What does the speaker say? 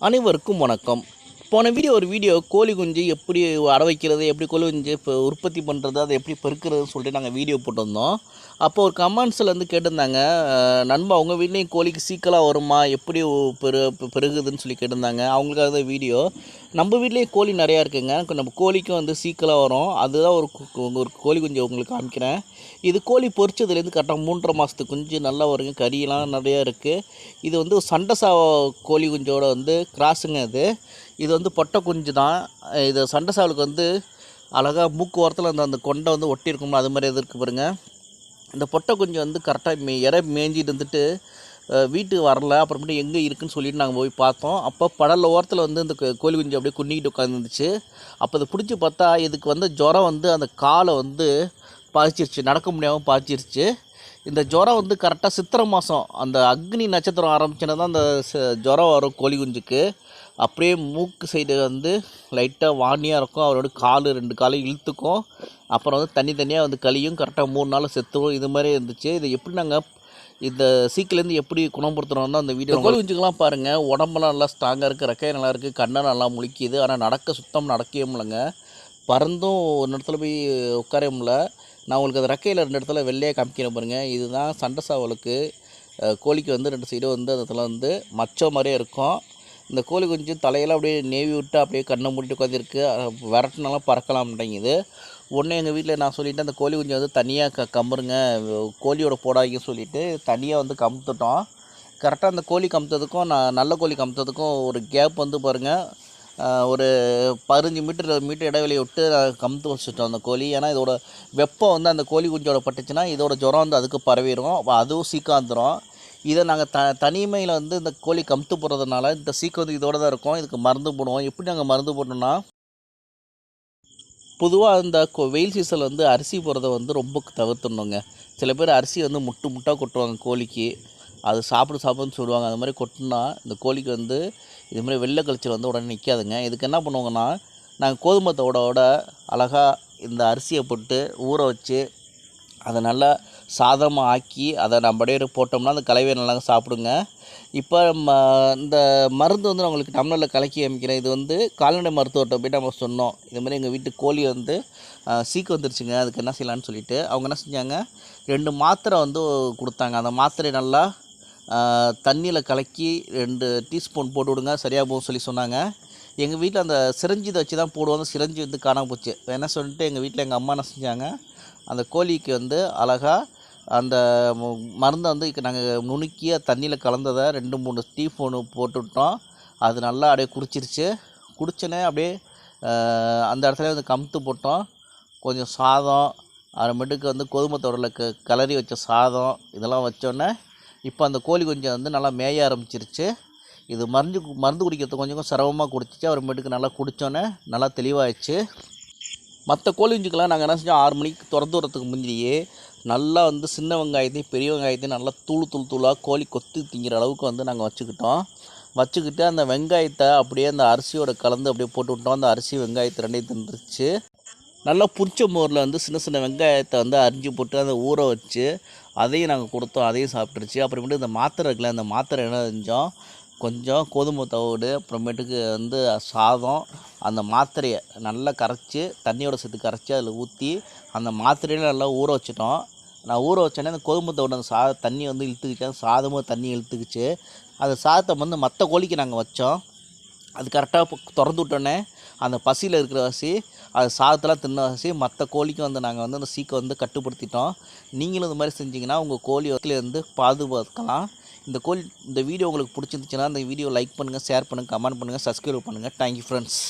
அனைவருக்கும் வணக்கம். போன ஒரு வீடியோ கோழி குஞ்சு எப்படி அடை வைக்கிறது, எப்படி கோழி குஞ்சு இப்போ உற்பத்தி பண்ணுறது, அதை எப்படி பெருக்கிறதுன்னு சொல்லிட்டு நாங்கள் வீடியோ போட்டிருந்தோம். அப்போ ஒரு கமெண்ட்ஸில் வந்து கேட்டிருந்தாங்க, நண்பா உங்கள் வீட்லேயும் கோழிக்கு சீக்கிரம் வருமா, எப்படி பெருகுதுன்னு சொல்லி கேட்டிருந்தாங்க. அவங்களுக்காக தான் வீடியோ. நம்ம வீட்லேயும் கோழி நிறையா இருக்குங்க. நம்ம கோழிக்கும் வந்து சீக்கிரம் வரும். அதுதான் ஒரு கோழி குஞ்சு உங்களுக்கு காமிக்கிறேன். இது கோழி பொரிச்சதுலேருந்து கரெக்டாக 3.5 மாதத்துக்கு குஞ்சு நல்லா வருங்க. கறியெல்லாம் நிறையா இருக்குது. இது வந்து சண்டை கோழி குஞ்சோட வந்து கிராஸுங்க இது வந்து பொட்டை குஞ்சு தான். இது சண்டை சாவலுக்கு வந்து அழகாக மூக்கு ஓரத்தில் அந்த கொண்டை வந்து ஒட்டி இருக்கும்ல, அது மாதிரி எது இருக்குது பாருங்கள். இந்த பொட்டை குஞ்சு வந்து கரெக்டாக இறை மேய்ஞ்சிட்டு இருந்துட்டு வீட்டுக்கு வரல. அப்புறமேட்டு எங்கே இருக்குதுன்னு சொல்லிட்டு நாங்கள் போய் பார்த்தோம். அப்போ படல ஓரத்தில் வந்து இந்த கோழி குஞ்சு அப்படியே குன்னிக்கிட்டு உட்காந்துருந்துச்சு. அப்போ அதை பிடிச்சி பார்த்தா இதுக்கு வந்து ஜுரம் வந்து அந்த காலை வந்து பாய்ச்சிருச்சு, நடக்க முடியாமல் பாய்ச்சிருச்சு. இந்த ஜுரம் வந்து கரெக்டாக சித்திரை மாதம் அந்த அக்னி நட்சத்திரம் ஆரம்பிச்சுன்னா தான் அந்த ஜுரம் வரும் கோழி குஞ்சுக்கு. அப்படியே மூக்கு சைடு வந்து லைட்டாக வாணியாக இருக்கும். அவரோட ரெண்டு காலையும் இழுத்துக்கும். அப்புறம் வந்து தனியாக வந்து கழியும். கரெக்டாக 3 நாள் செத்துரும். இது மாதிரி இருந்துச்சு. இதை எப்படி நாங்கள் இந்த சீக்கிலேருந்து எப்படி குணப்படுத்துகிறோம் தான் அந்த வீடியோ. கோழி குஞ்சுக்கெல்லாம் பாருங்கள், உடம்பெல்லாம் நல்லா ஸ்ட்ராங்காக இருக்குது, ரெக்கையை நல்லா இருக்குது, கண்ணை நல்லா முழிக்குது. ஆனால் நடக்கவே முடியலங்க. பறந்தும் ஒரு இடத்துல போய் உட்கார முடியல. நான் உங்களுக்கு அந்த ரெக்கையில் 2 இடத்துல வெள்ளையாக காமிக்கிறேன் பாருங்கள். இதுதான் சண்டை சாவலுக்கு. கோழிக்கு வந்து 2 சைடும் வந்து அந்த இடத்துல வந்து மச்சம் மாதிரியே இருக்கும். இந்த கோழி குஞ்சு தலையெல்லாம் அப்படியே நேவி விட்டு அப்படியே கண்ணை மூடிட்டு உட்காந்துருக்கு. விரட்டினாலும் பறக்கலாம் மாட்டேங்குது. ஒன்று எங்கள் வீட்டில் நான் சொல்லிவிட்டு அந்த கோழி குஞ்சு வந்து தனியாக கம்புருங்க, கோழியோட போடாங்கன்னு சொல்லிவிட்டு தனியாக வந்து கமுத்துட்டோம். கரெக்டாக அந்த கோழி கமுத்ததுக்கும் நல்ல கோழி கமுத்ததுக்கும் ஒரு கேப் வந்து பாருங்கள், ஒரு 15 மீட்டர் இடைவெளியை விட்டு கமுத்து வச்சுட்டோம் அந்த கோழி. ஏன்னா இதோட வெப்பம் வந்து அந்த கோழி குஞ்சோட பட்டுச்சுன்னா இதோட ஜுரம் வந்து அதுக்கு பரவிடும். அதுவும் சீக்காந்துடும். இதை நாங்கள் தனிமையில் வந்து இந்த கோழி கமுத்து போடுறதுனால இந்த சீக்கு வந்து இதோட தான் இருக்கும். இதுக்கு மருந்து போடுவோம். எப்படி நாங்கள் மருந்து போட்டோம்னா, பொதுவாக இந்த வெயில் சீசனில் வந்து அரிசி போடுறத வந்து ரொம்ப தவிர்த்துடணுங்க. சில பேர் அரிசி வந்து முட்டாக கொட்டுவாங்க கோழிக்கு. அது சாப்பிடுன்னு சொல்லுவாங்க. அது மாதிரி கொட்டினா இந்த கோழிக்கு வந்து இது மாதிரி வெள்ளை கழிச்சல் வந்து உடனே நிற்காதுங்க. இதுக்கு என்ன பண்ணுவாங்கன்னா, நாங்கள் கோதுமை தோடோட அழகாக இந்த அரிசியை போட்டு ஊற வச்சு அதை நல்லா சாதமாக ஆக்கி அதை நம்ம அப்படியே போட்டோம்னா அந்த கலவையை நல்லா சாப்பிடுங்க. இப்போ இந்த மருந்து வந்து நான் உங்களுக்கு டம்ளரில் கலக்கி அமைக்கிறேன். இது வந்து கால்நடை மருத்துவர்கிட்ட போய்ட்டு நம்ம சொன்னோம், இதுமாதிரி எங்கள் வீட்டு கோழி வந்து சீக்கு வந்துருச்சுங்க, அதுக்கு என்ன செய்யலான்னு சொல்லிவிட்டு அவங்க என்ன செஞ்சாங்க, 2 மாத்திரை வந்து கொடுத்தாங்க. அந்த மாத்திரை நல்லா தண்ணியில் கலக்கி 2 டீஸ்பூன் போட்டு விடுங்க, சரியாக போகும் சொல்லி சொன்னாங்க. எங்கள் வீட்டில் அந்த சிரஞ்சி இதை வச்சு தான் போடுவாங்க. சிரஞ்சி வந்து காணாமல் போச்சு. என்ன சொல்லிட்டு எங்கள் வீட்டில் எங்கள் அம்மா என்ன செஞ்சாங்க, அந்த கோழிக்கு வந்து அழகாக அந்த மருந்தை வந்து நாங்கள் நுணுக்கிய தண்ணியில் கலந்ததை 2-3 டீஸ்பூனு போட்டுவிட்டோம். அது நல்லா அப்படியே குடிச்சோன்னே அப்படியே அந்த இடத்துல வந்து கமுத்து போட்டோம். கொஞ்சம் சாதம், அப்புறமேட்டுக்கு வந்து கோதுமை தோடரில் கிளறி வச்ச சாதம் இதெல்லாம் வச்சோன்னே இப்போ அந்த கோழி கொஞ்சம் வந்து நல்லா மேய ஆரம்பிச்சிருச்சு. இது மருந்து குடிக்கிறது கொஞ்சம் சிரமமாக குடிச்சிச்சு. அப்புறமேட்டுக்கு நல்லா குடித்தோன்னே நல்லா தெளிவாகிடுச்சு. மற்ற கோழி குஞ்சுக்கெல்லாம் நாங்கள் என்ன செஞ்சோம், 6 மணிக்கு திறந்து விடுறதுக்கு முன்னாடியே நல்லா வந்து சின்ன வெங்காயத்தையும் பெரிய வெங்காயத்தையும் நல்லா தூளாக கோழி கொத்தி திங்கிற அளவுக்கு வந்து நாங்கள் வச்சுக்கிட்டு அந்த வெங்காயத்தை அப்படியே அந்த அரிசியோட கலந்து அப்படியே போட்டு விட்டோம். அந்த அரிசி வெங்காயத்தை 2ஐயும் தின்றுச்சு. நல்லா புரிச்ச மோரில் வந்து சின்ன வெங்காயத்தை வந்து அரிஞ்சு போட்டு அதை ஊற வச்சு அதையும் நாங்கள் கொடுத்தோம். அதையும் சாப்பிட்டுருச்சு. அப்புறமேட்டு இந்த மாத்திரை இருக்குல்ல, அந்த மாத்திரை என்ன செஞ்சோம், கொஞ்சம் கோதுமை தவிடு, அப்புறமேட்டுக்கு வந்து சாதம், அந்த மாத்திரையை நல்லா கரைச்சி தண்ணியோட சேர்த்து கரைச்சி அதில் ஊற்றி அந்த மாத்திரையில் நல்லா ஊற வச்சிட்டோம். நான் ஊற வச்சோன்னே அந்த கோதுமை தவிடு அந்த தண்ணி வந்து இழுத்துக்கிட்டேன். சாதமும் தண்ணி இழுத்துக்குச்சு. அந்த சாதத்தை வந்து மற்ற கோழிக்கு நாங்கள் வச்சோம். அது கரெக்டாக திறந்து விட்டோன்னே அந்த பசியில் இருக்கிற அது சாதத்தெல்லாம் தின்ன மற்ற கோழிக்கும் வந்து நாங்கள் வந்து அந்த சீக்கை வந்து கட்டுப்படுத்திட்டோம். நீங்களும் இந்த மாதிரி செஞ்சிங்கன்னா உங்கள் கோழி வந்து பாதுகாக்கலாம். இந்த வீடியோ உங்களுக்கு பிடிச்சிருந்துச்சுன்னா இந்த வீடியோ லைக் பண்ணுங்கள், ஷேர் பண்ணுங்கள், கமெண்ட் பண்ணுங்கள், சப்ஸ்கிரைப் பண்ணுங்கள். Thank you friends.